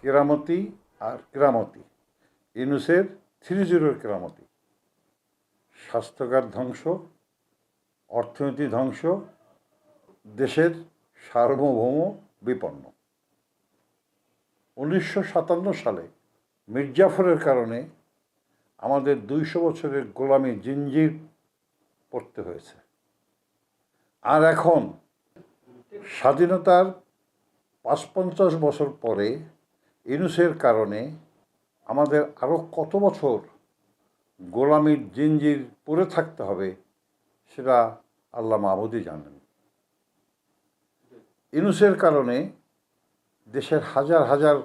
কেরামতি আর কেরামতি, ইউনূসের 3-0 কেরামতি। স্বাস্থ্যখাত ধ্বংস, অর্থনীতি ধ্বংস, দেশের সার্বভৌম বিপন্ন। 1957 সালে মীর জাফরের কারণে আমাদের 200 বছরের গোলামি জিঞ্জির পড়তে হয়েছে। আর এখন স্বাধীনতার 55 বছর পরে ইউনূসের কারণে আমাদের আরও কত বছর গোলামির জিঞ্জির পরে থাকতে হবে সেটা আল্লাহ মাহবুদই জানেন। ইউনূসের কারণে দেশের হাজার হাজার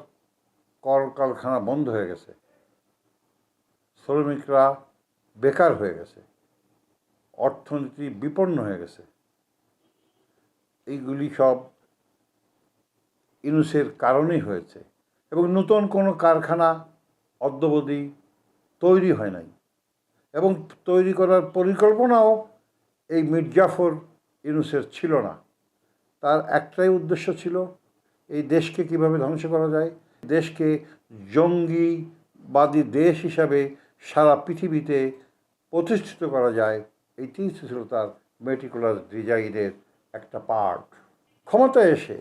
কলকারখানা বন্ধ হয়ে গেছে, শ্রমিকরা বেকার হয়ে গেছে, অর্থনীতি বিপন্ন হয়ে গেছে। এইগুলি সব ইউনূসের কারণেই হয়েছে এবং নতুন কোনো কারখানা অদ্যাবধি তৈরি হয় নাই এবং তৈরি করার পরিকল্পনাও এই মীর জাফর ইউনূসের ছিল না। তার একটাই উদ্দেশ্য ছিল, এই দেশকে কিভাবে ধ্বংস করা যায়, দেশকে জঙ্গিবাদী দেশ হিসাবে সারা পৃথিবীতে প্রতিষ্ঠিত করা যায়। এইটিই ছিল তার মেটিকুলাস ডিজাইনের একটা পার্ট। ক্ষমতায় এসে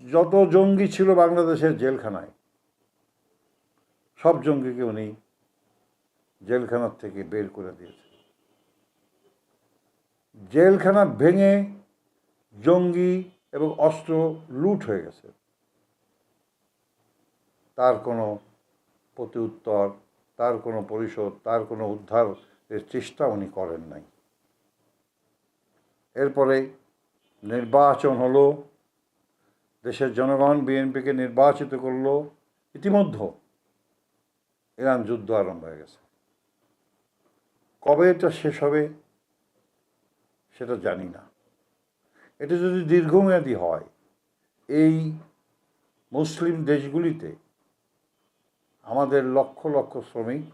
যত জঙ্গি ছিল বাংলাদেশের জেলখানায়, সব জঙ্গিকে উনি জেলখানার থেকে বের করে দিয়েছে। জেলখানা ভেঙে জঙ্গি এবং অস্ত্র লুট হয়ে গেছে, তার কোনো প্রতিউত্তর, তার কোনো পরিশোধ, তার কোনো উদ্ধারের চেষ্টা উনি করেন নাই। এরপরে নির্বাচন হলো, দেশের জনগণ বিএনপিকে নির্বাচিত করলো। ইতিমধ্যে ইরান যুদ্ধ আরম্ভ হয়ে গেছে। কবে এটা শেষ হবে সেটা জানি না। এটা যদি দীর্ঘমেয়াদী হয়, এই মুসলিম দেশগুলিতে আমাদের লক্ষ লক্ষ শ্রমিক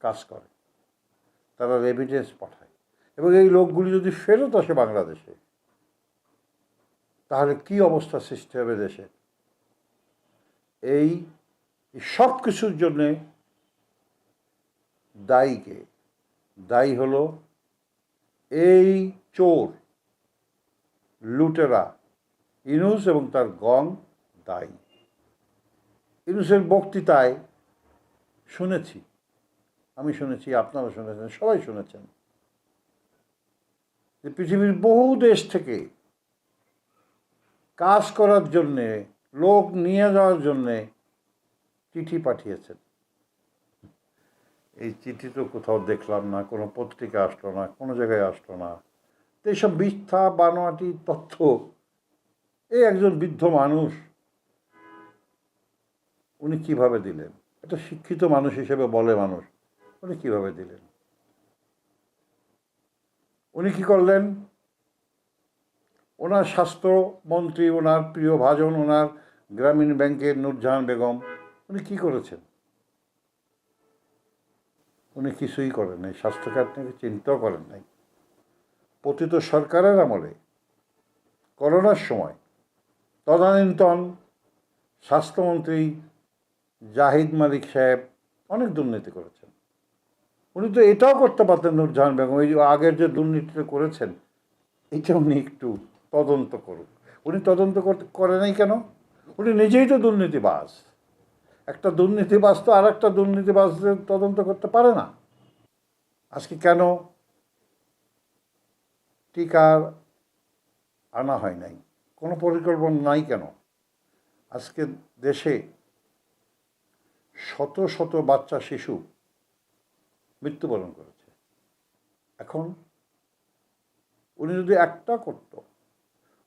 কাজ করে, তারা রেমিটেন্স পাঠায়, এবং এই লোকগুলি যদি ফেরত আসে বাংলাদেশে, তাহলে কি অবস্থা সৃষ্টি হবে দেশে। এই সব কিছুর জন্যে দায়ীকে, দায়ী হলো এই চোর লুটেরা ইউনূস এবং তার গং দায়ী। ইউনূসের বক্তৃতায় শুনেছি, আমি শুনেছি, আপনারা শুনেছেন, সবাই শুনেছেন, যে পৃথিবীর বহু দেশ থেকে কাজ করার জন্যে, লোক নিয়ে যাওয়ার জন্যে চিঠি পাঠিয়েছেন। এই চিঠি তো কোথাও দেখলাম না, কোনো পত্রিকা আসলো না, কোনো জায়গায় আসলো না। তো এইসব মিথ্যা বানোয়াটি তথ্য এই একজন বৃদ্ধ মানুষ উনি কিভাবে দিলেন? একটা শিক্ষিত মানুষ হিসেবে বলে মানুষ, উনি কিভাবে দিলেন? উনি কি করলেন? ওনার স্বাস্থ্যমন্ত্রী, ওনার প্রিয় ভাজন, ওনার গ্রামীণ ব্যাংকের নূরজাহান বেগম, উনি কি করেছেন? উনি কিছুই করেন নাই, স্বাস্থ্যখাত নিয়ে চিন্তাও করেন নাই। পতিত সরকারের আমলে করোনার সময় তদানীন্তন স্বাস্থ্যমন্ত্রী জাহিদ মালিক সাহেব অনেক দুর্নীতি করেছেন। উনি তো এটাও করতে পারতেন, নূরজাহান বেগম এই আগের যে দুর্নীতিটা করেছেন এটা উনি একটু তদন্ত করুন। উনি তদন্ত করে নাই কেন? উনি নিজেই তো দুর্নীতিবাজ। একটা দুর্নীতিবাজ তো আর একটা দুর্নীতিবাজদের তদন্ত করতে পারে না। আজকে কেন টিকা আনা হয় নাই? কোনো পরিকল্পনা নাই কেন? আজকে দেশে শত শত বাচ্চা শিশু মৃত্যুবরণ করেছে। এখন উনি যদি একটা করত,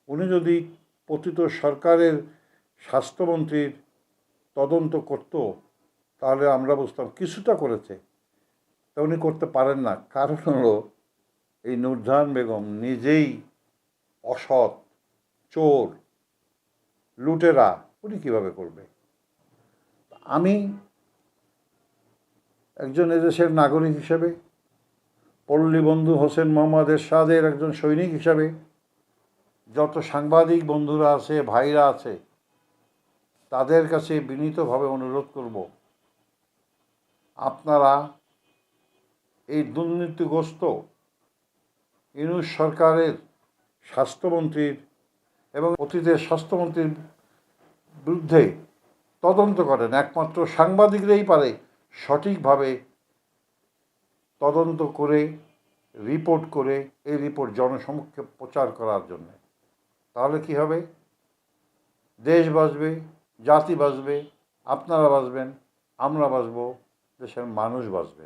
উনি যদি পতিত সরকারের স্বাস্থ্যমন্ত্রীর তদন্ত করত, তাহলে আমরা বুঝতাম কিছুটা করেছে। তা উনি করতে পারেন না, কারণ হলো এই নূরজাহান বেগম নিজেই অসৎ, চোর, লুটেরা। উনি কীভাবে করবে? আমি একজন এদেশের নাগরিক হিসেবে, পল্লীবন্ধু হোসেন মোহাম্মদ এরশাদের একজন সৈনিক হিসাবে, যত সাংবাদিক বন্ধুরা আছে, ভাইরা আছে, তাদের কাছে বিনীতভাবে অনুরোধ করব, আপনারা এই দুর্নীতিগ্রস্ত ইউনূস সরকারের স্বাস্থ্যমন্ত্রীর এবং অতীতের স্বাস্থ্যমন্ত্রীর বিরুদ্ধে তদন্ত করেন। একমাত্র সাংবাদিকরাই পারে সঠিকভাবে তদন্ত করে রিপোর্ট করে এই রিপোর্ট জনসমক্ষে প্রচার করার জন্য। তাহলে কি হবে? দেশ বাঁচবে, জাতি বাঁচবে, আপনারা বাঁচবেন, আমরা বাঁচব, দেশের মানুষ বাঁচবে।